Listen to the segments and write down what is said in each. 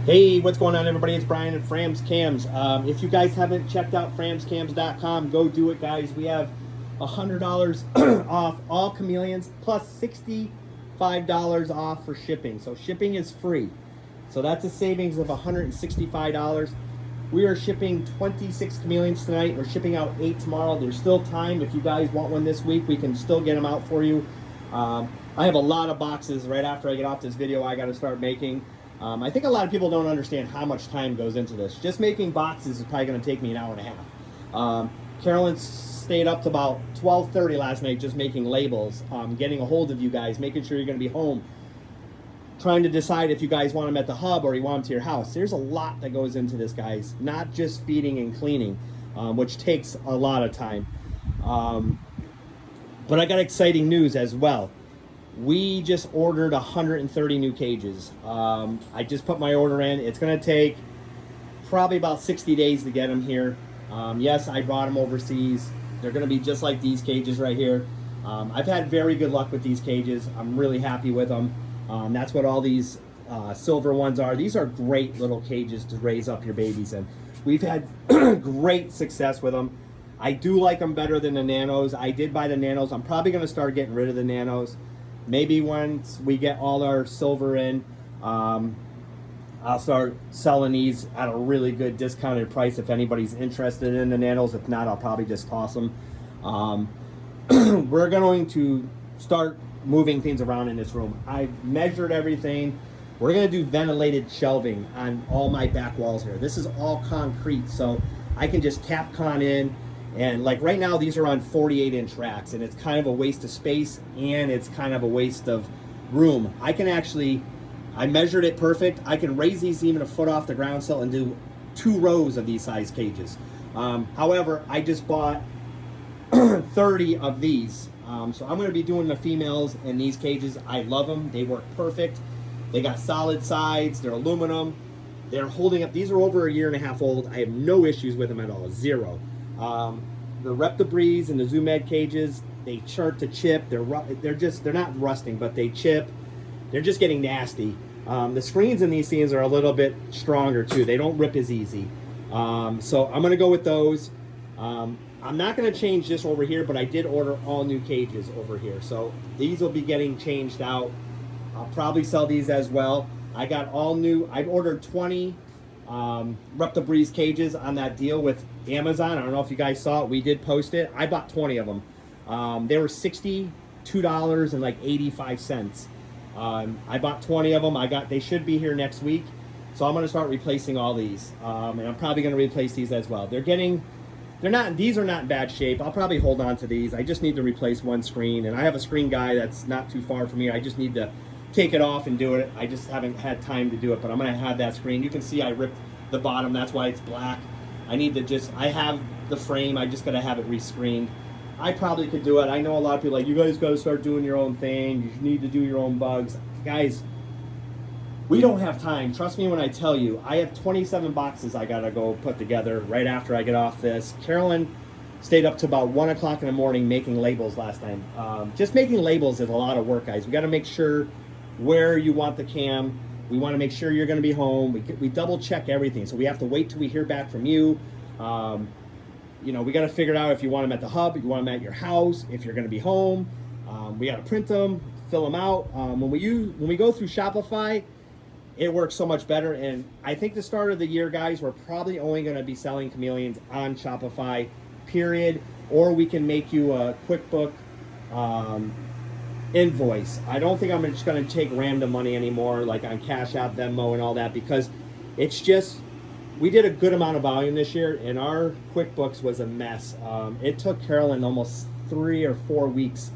Hey, what's going on, everybody? It's Brian at Frams Cams. If you guys haven't checked out framscams.com, go do it, guys. We have $100 off all Chameleons plus $65 off for shipping. So shipping is free. So that's a savings of $165. We are shipping 26 Chameleons tonight. We're shipping out 8 tomorrow. There's still time. If you guys want one this week, we can still get them out for you. I have a lot of boxes right after I get off this video I got to start making. I think a lot of people don't understand how much time goes into this. Just making boxes is probably going to take me an hour and a half. Carolyn stayed up to about 12:30 last night just making labels, getting a hold of you guys, making sure you're going to be home, trying to decide if you guys want them at the hub or you want them to your house. There's a lot that goes into this, guys, not just feeding and cleaning, which takes a lot of time. But I got exciting news as well. We just ordered 130 new cages. I just put my order in. It's going to take probably about 60 days to get them here. Yes, I brought them overseas. They're going to be just like these cages right here. I've had very good luck with these cages. I'm really happy with them. That's what all these silver ones are. These are great little cages to raise up your babies in. We've had great success with them. I do like them better than the nanos. I did buy the nanos. I'm probably going to start getting rid of the nanos. Maybe once we get all our silver in, I'll start selling these at a really good discounted price if anybody's interested in the nanos. If not, I'll probably just toss them. We're going to start moving things around in this room. I've measured everything. We're going to do ventilated shelving on all my back walls here. This is all concrete, so I can just tap con in. And like right now, these are on 48-inch racks, and it's kind of a waste of space and it's kind of a waste of room. I can actually, I measured it perfect. I can raise these even a foot off the ground sill and do 2 rows of these size cages. However, I just bought 30 of these. So I'm going to be doing the females in these cages. I love them. They work perfect. They got solid sides. They're aluminum. They're holding up. These are over a year and a half old. I have no issues with them at all. Zero. The Reptibreeze and the Zoom Ed cages, they start to chip. They're not rusting, but they chip. They're just getting nasty. The screens in these scenes are a little bit stronger too. They don't rip as easy. So I'm gonna go with those. I'm not gonna change this over here, but I did order all new cages over here. So these will be getting changed out. I'll probably sell these as well. I got all new. I ordered 20 Reptibreeze cages on that deal with Amazon. I don't know if you guys saw it. We did post it. I bought 20 of them. They were $62.85. I bought 20 of them. They should be here next week. So I'm going to start replacing all these. And I'm probably going to replace these as well. These are not in bad shape. I'll probably hold on to these. I just need to replace one screen, and I have a screen guy that's not too far from here. I just need to take it off and do it. I just haven't had time to do it, but I'm going to have that screen. You can see I ripped the bottom. That's why it's black. I have the frame. I just got to have it rescreened. I probably could do it. I know a lot of people are like, you guys got to start doing your own thing. You need to do your own bugs. Guys, we don't have time. Trust me when I tell you, I have 27 boxes I got to go put together right after I get off this. Carolyn stayed up to about 1 o'clock in the morning making labels last time. Just making labels is a lot of work, guys. We got to make sure where you want the cam. We want to make sure you're going to be home. We double check everything. So we have to wait till we hear back from you. We got to figure out if you want them at the hub, you want them at your house, if you're going to be home. We got to print them, fill them out. When we go through Shopify, it works so much better. And I think the start of the year, guys, we're probably only going to be selling Chameleons on Shopify, period. Or we can make you a QuickBook invoice. I don't think I'm just going to take random money anymore, like on Cash App, Venmo, and all that, because it's just, we did a good amount of volume this year, and our QuickBooks was a mess. It took Carolyn almost 3 or 4 weeks,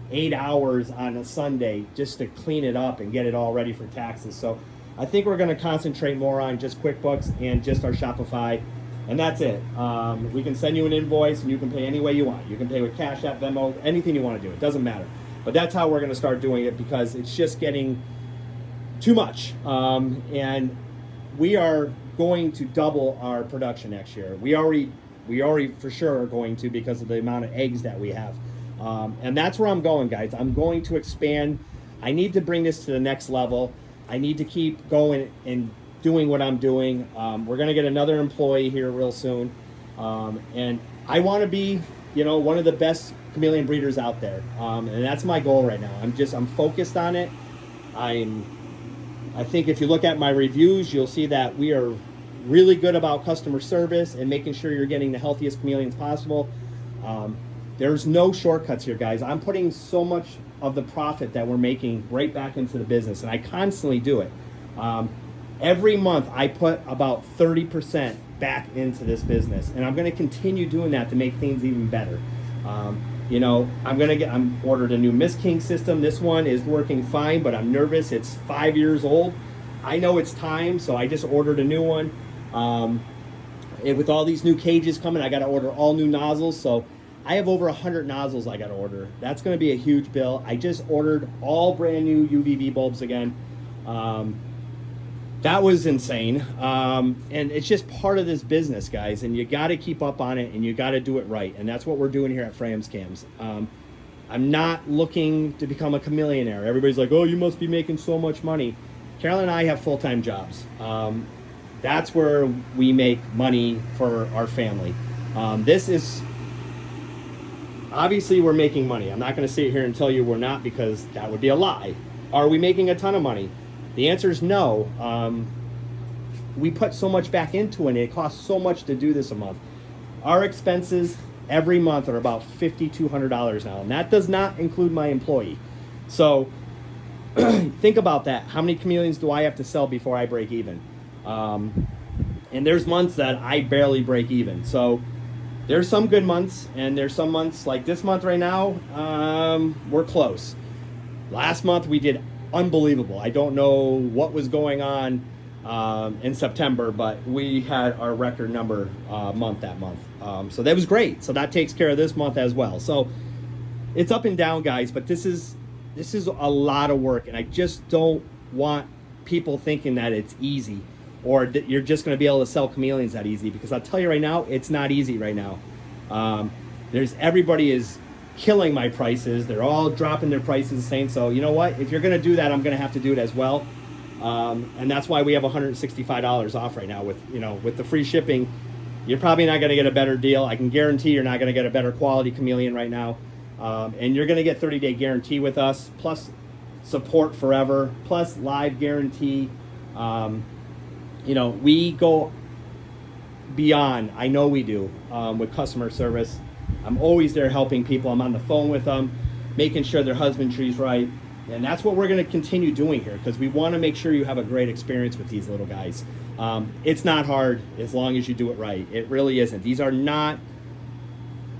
8 hours on a Sunday just to clean it up and get it all ready for taxes. So I think we're going to concentrate more on just QuickBooks and just our Shopify, and that's it. We can send you an invoice, and you can pay any way you want. You can pay with Cash App, Venmo, anything you want to do. It doesn't matter. But that's how we're going to start doing it, because it's just getting too much. And we are going to double our production next year. We already for sure are going to, because of the amount of eggs that we have. And that's where I'm going, guys. I'm going to expand. I need to bring this to the next level. I need to keep going and doing what I'm doing. We're going to get another employee here real soon. And I want to be, one of the best chameleon breeders out there. And that's my goal right now. I'm focused on it. I think if you look at my reviews, you'll see that we are really good about customer service and making sure you're getting the healthiest chameleons possible. There's no shortcuts here, guys. I'm putting so much of the profit that we're making right back into the business, and I constantly do it. Every month I put about 30% back into this business, and I'm going to continue doing that to make things even better. I'm ordered a new Miss King system. This one is working fine, but I'm nervous. It's 5 years old. I know it's time, so I just ordered a new one. With all these new cages coming, I got to order all new nozzles. So I have over 100 nozzles I got to order. That's going to be a huge bill. I just ordered all brand new UVB bulbs again. That was insane. And it's just part of this business, guys. And you got to keep up on it, and you got to do it right. And that's what we're doing here at Frames Cams. I'm not looking to become a chameleonaire. Everybody's like, oh, you must be making so much money. Carolyn and I have full-time jobs. That's where we make money for our family. Obviously we're making money. I'm not going to sit here and tell you we're not, because that would be a lie. Are we making a ton of money? The answer is no. We put so much back into it, and it costs so much to do this a month. Our expenses every month are about $5,200 now, and that does not include my employee. So think about that. How many chameleons do I have to sell before I break even? And there's months that I barely break even. So there's some good months, and there's some months like this month right now, we're close. Last month we did unbelievable. I don't know what was going on in September, but we had our record number month that month. So that was great. So that takes care of this month as well. So it's up and down, guys, but this is a lot of work, and I just don't want people thinking that it's easy, or that you're just going to be able to sell chameleons that easy, because I'll tell you right now, it's not easy right now. Everybody is killing my prices. They're all dropping their prices, saying, so you know what, if you're going to do that, I'm going to have to do it as well. And that's why we have $165 off right now with the free shipping. You're probably not going to get a better deal. I can guarantee you're not going to get a better quality chameleon right now. And you're going to get 30-day guarantee with us, plus support forever, plus live guarantee. We go beyond. I know we do with customer service. I'm always there helping people. I'm on the phone with them, making sure their husbandry is right. And that's what we're going to continue doing here, because we want to make sure you have a great experience with these little guys. It's not hard as long as you do it right. It really isn't. These are not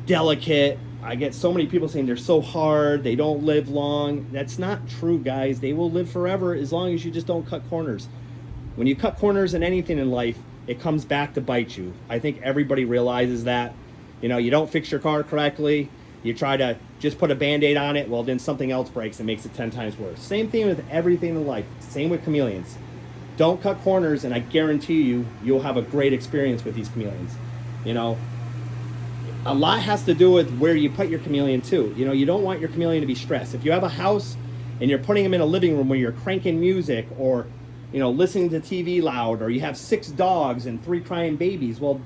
delicate. I get so many people saying they're so hard, they don't live long. That's not true, guys. They will live forever as long as you just don't cut corners. When you cut corners in anything in life, it comes back to bite you. I think everybody realizes that. You don't fix your car correctly, you try to just put a Band-Aid on it, well, then something else breaks and makes it 10 times worse. Same thing with everything in life. Same with chameleons. Don't cut corners, and I guarantee you'll have a great experience with these chameleons. A lot has to do with where you put your chameleon too. You don't want your chameleon to be stressed. If you have a house and you're putting them in a living room where you're cranking music, or listening to TV loud, or you have 6 dogs and 3 crying babies, well,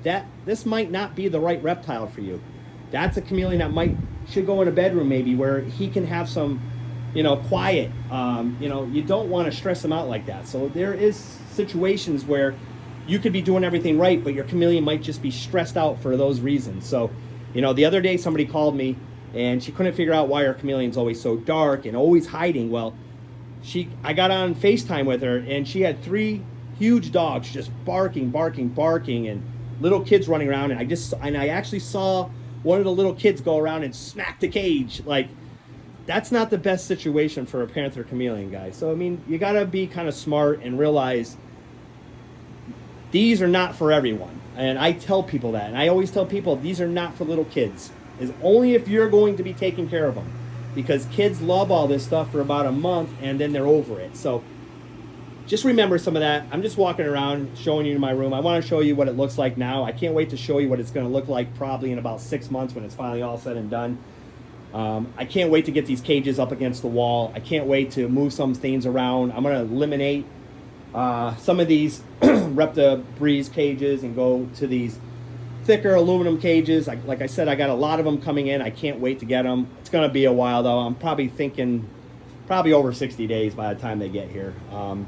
this might not be the right reptile for you. That's a chameleon that should go in a bedroom maybe, where he can have some, quiet. You don't want to stress him out like that. So there is situations where you could be doing everything right, but your chameleon might just be stressed out for those reasons. So, the other day somebody called me, and she couldn't figure out why her chameleon's always so dark and always hiding. Well, I got on FaceTime with her, and she had 3 huge dogs just barking, and little kids running around. And I actually saw one of the little kids go around and smack the cage. Like, that's not the best situation for a panther chameleon, guys. So, you got to be kind of smart and realize these are not for everyone. And I tell people that. And I always tell people, these are not for little kids. It's only if you're going to be taking care of them. Because kids love all this stuff for about a month, and then they're over it. So just remember some of that. I'm just walking around showing you my room. I want to show you what it looks like now. I can't wait to show you what it's going to look like probably in about 6 months when it's finally all said and done. I can't wait to get these cages up against the wall. I can't wait to move some things around. I'm going to eliminate Some of these Repta Breeze cages and go to these thicker aluminum cages. Like I said, I got a lot of them coming in. I can't wait to get them. It's going to be a while though. I'm probably thinking over 60 days by the time they get here. And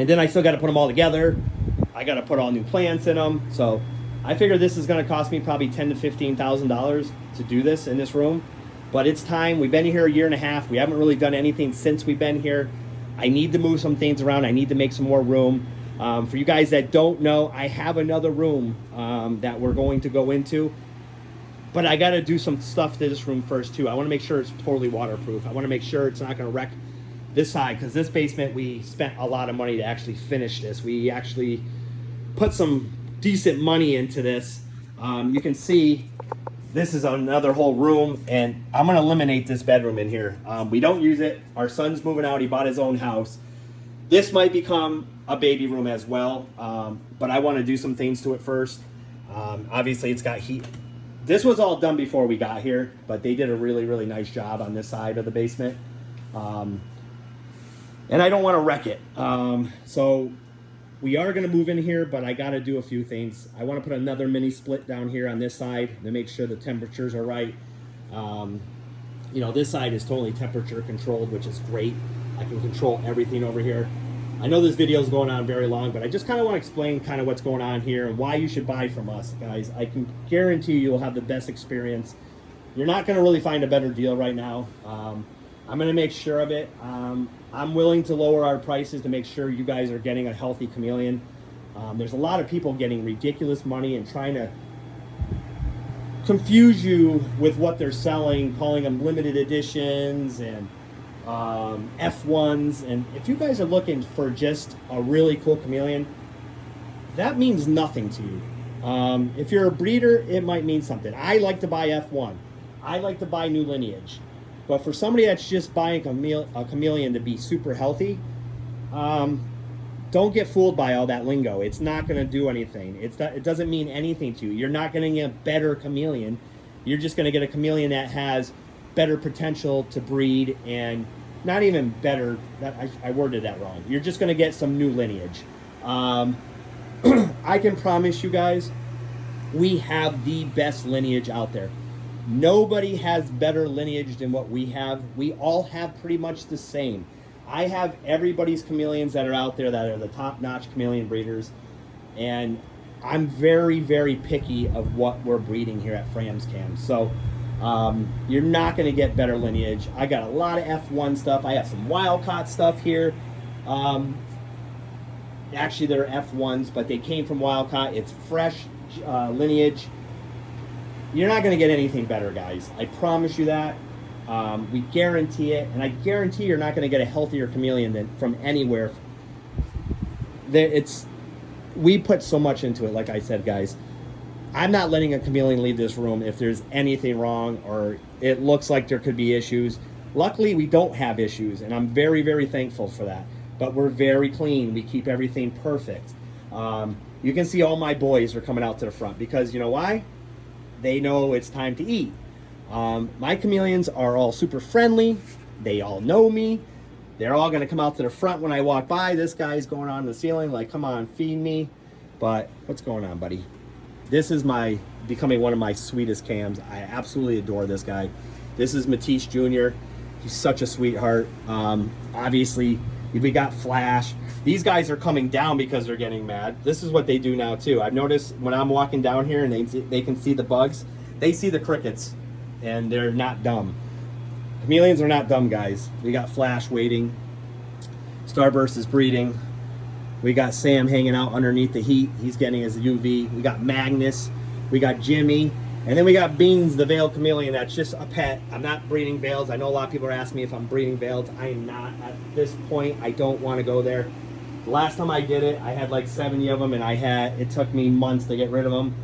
then I still got to put them all together. I got to put all new plants in them. So I figure this is going to cost me probably $10,000 to $15,000 to do this in this room. But it's time. We've been here a year and a half. We haven't really done anything since we've been here. I need to move some things around. I need to make some more room. For you guys that don't know, I have another room that we're going to go into. But I got to do some stuff to this room first too. I want to make sure it's totally waterproof. I want to make sure it's not going to wreck this side, because this basement, we spent a lot of money to actually finish this. We actually put some decent money into this. You can see this is another whole room, and I'm going to eliminate this bedroom in here. We don't use it. Our son's moving out. He bought his own house. This might become a baby room as well, but I want to do some things to it first. Obviously, it's got heat. This was all done before we got here, but they did a really, really nice job on this side of the basement. And I don't want to wreck it. So we are going to move in here, but I got to do a few things. I want to put another mini split down here on this side to make sure the temperatures are right. You know, this side is totally temperature controlled, which is great. I can control everything over here. I know this video is going on very long, but I just kind of want to explain kind of what's going on here and why you should buy from us, guys. I can guarantee you'll have the best experience. You're not going to really find a better deal right now. I'm going to make sure of it. I'm willing to lower our prices to make sure you guys are getting a healthy Chameleon. There's a lot of people getting ridiculous money and trying to confuse you with what they're selling, calling them limited editions and F1s. And if you guys are looking for just a really cool Chameleon, that means nothing to you. If you're a breeder, it might mean something. I like to buy F1. I like to buy new Lineage. But for somebody that's just buying a Chameleon to be super healthy, don't get fooled by all that lingo. It's not going to do anything. It doesn't mean anything to you. You're not going to get a better Chameleon. You're just going to get a Chameleon that has better potential to breed, and not even better. I worded that wrong. You're just going to get some new Lineage. I can promise you guys, we have the best Lineage out there. Nobody has better Lineage than what we have. We all have pretty much the same. I have everybody's Chameleons that are out there that are the top-notch Chameleon breeders, and I'm very, very picky of what we're breeding here at Fram's Cam. So you're not going to get better Lineage. I got a lot of F1 stuff. I have some wild-caught stuff here. Actually, they're F1s, but they came from wild-caught. It's fresh Lineage. You're not going to get anything better, guys. I promise you that. We guarantee it, and I guarantee you're not going to get a healthier Chameleon than from anywhere. We put so much into it, like I said, guys. I'm not letting a Chameleon leave this room if there's anything wrong or it looks like there could be issues. Luckily, we don't have issues, and I'm very, very thankful for that. But we're very clean. We keep everything perfect. You can see all my boys are coming out to the front because you know why? They know it's time to eat. My Chameleons are all super friendly. They all know me. They're all going to come out to the front when I walk by. This guy's going on the ceiling like, come on, feed me. But what's going on, buddy? This is becoming one of my sweetest cams. I absolutely adore this guy. This is Matisse Jr. He's such a sweetheart. Obviously, we got Flash. These guys are coming down because they're getting mad. This is what they do now too. I've noticed when I'm walking down here and they can see the bugs, they see the crickets, and they're not dumb. Chameleons are not dumb, guys. We got Flash waiting. Starburst is breeding. We got Sam hanging out underneath the heat. He's getting his UV. We got Magnus. We got Jimmy. And then we got Beans, the veiled chameleon. That's just a pet. I'm not breeding veils. I know a lot of people are asking me if I'm breeding veils. I am not. At this point, I don't want to go there. The last time I did it, I had like 70 of them, and it took me months to get rid of them.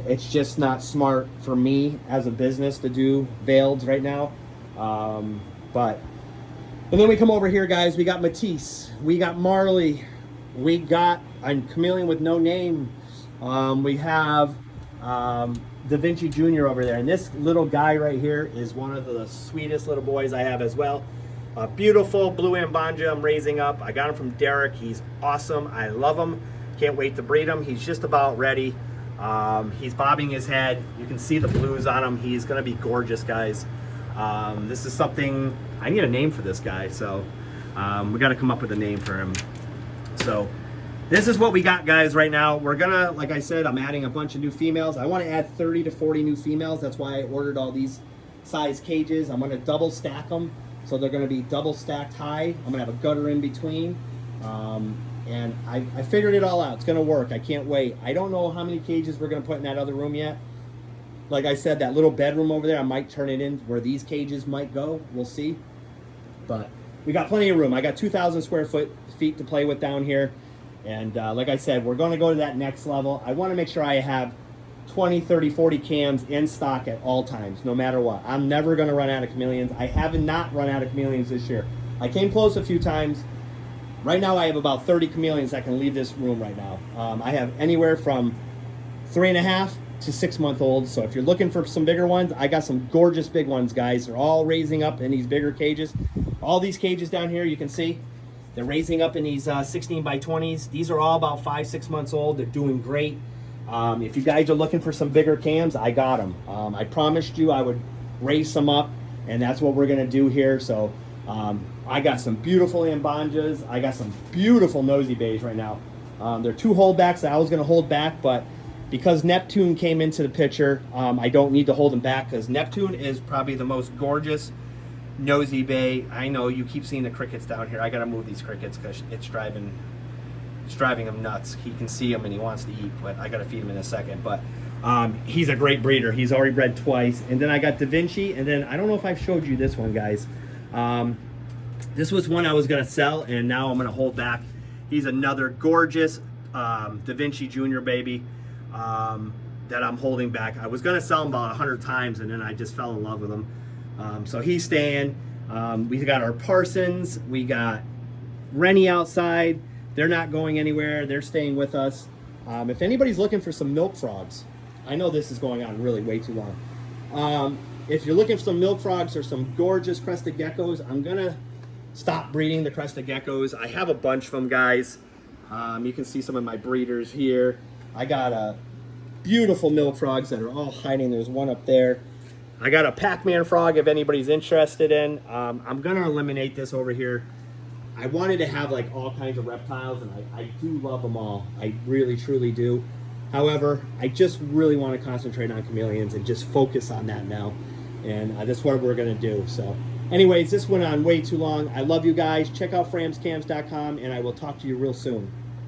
It's just not smart for me as a business to do veiled right now. And then we come over here, guys. We got Matisse. We got Marley. We got a chameleon with no name. We have Da Vinci Jr. over there. And this little guy right here is one of the sweetest little boys I have as well. a beautiful blue Ambanja I'm raising up. I got him from Derek. He's awesome. I love him. Can't wait to breed him. He's just about ready. He's bobbing his head. You can see the blues on him. He's going to be gorgeous, guys. This is something, I need a name for this guy, so we got to come up with a name for him. So this is what we got, guys, right now. We're gonna, like I said, I'm adding a bunch of new females. I want to add 30 to 40 new females. That's why I ordered all these size cages. I'm going to double stack them, so they're going to be double stacked high. I'm going to have a gutter in between. And I figured it all out. It's going to work. I can't wait. I don't know how many cages we're going to put in that other room yet. Like I said, that little bedroom over there, I might turn it in where these cages might go. We'll see. But we got plenty of room. I got 2,000 square feet to play with down here. And like I said, we're going to go to that next level. I want to make sure I have 20, 30, 40 cams in stock at all times, no matter what. I'm never going to run out of chameleons. I have not run out of chameleons this year. I came close a few times. Right now I have about 30 chameleons that can leave this room right now. I have anywhere from 3.5 to 6 month olds. So if you're looking for some bigger ones, I got some gorgeous big ones, guys. They're all raising up in these bigger cages. All these cages down here, you can see, they're raising up in these 16 by 20s. These are all about 5, 6 months old. They're doing great. If you guys are looking for some bigger cams, I got them. I promised you I would raise some up, and that's what we're gonna do here. So I got some beautiful Ambanjas. I got some beautiful nosy bays right now. They're 2 holdbacks that I was gonna hold back, but because Neptune came into the picture, I don't need to hold him back, because Neptune is probably the most gorgeous nosy bay. I know you keep seeing the crickets down here. I gotta move these crickets because it's driving him nuts. He can see him and he wants to eat, but I gotta feed him in a second. But he's a great breeder. He's already bred twice. And then I got Da Vinci, and then I don't know if I've showed you this one, guys. This was one I was gonna sell, and now I'm gonna hold back. He's another gorgeous Da Vinci Junior baby that I'm holding back. I was gonna sell him about 100 times, and then I just fell in love with him. So he's staying. We got our Parsons. We got Rennie outside. They're not going anywhere. They're staying with us. If anybody's looking for some milk frogs, I know this is going on really way too long. If you're looking for some milk frogs or some gorgeous crested geckos, I'm gonna stop breeding the crested geckos. I have a bunch of them, guys. You can see some of my breeders here. I got beautiful milk frogs that are all hiding. There's one up there. I got a Pac-Man frog if anybody's interested in. I'm gonna eliminate this over here. I wanted to have like all kinds of reptiles, and I do love them all. I really, truly do. However, I just really want to concentrate on chameleons and just focus on that now. And that's what we're gonna do. So anyways, this went on way too long. I love you guys. Check out framscams.com, and I will talk to you real soon.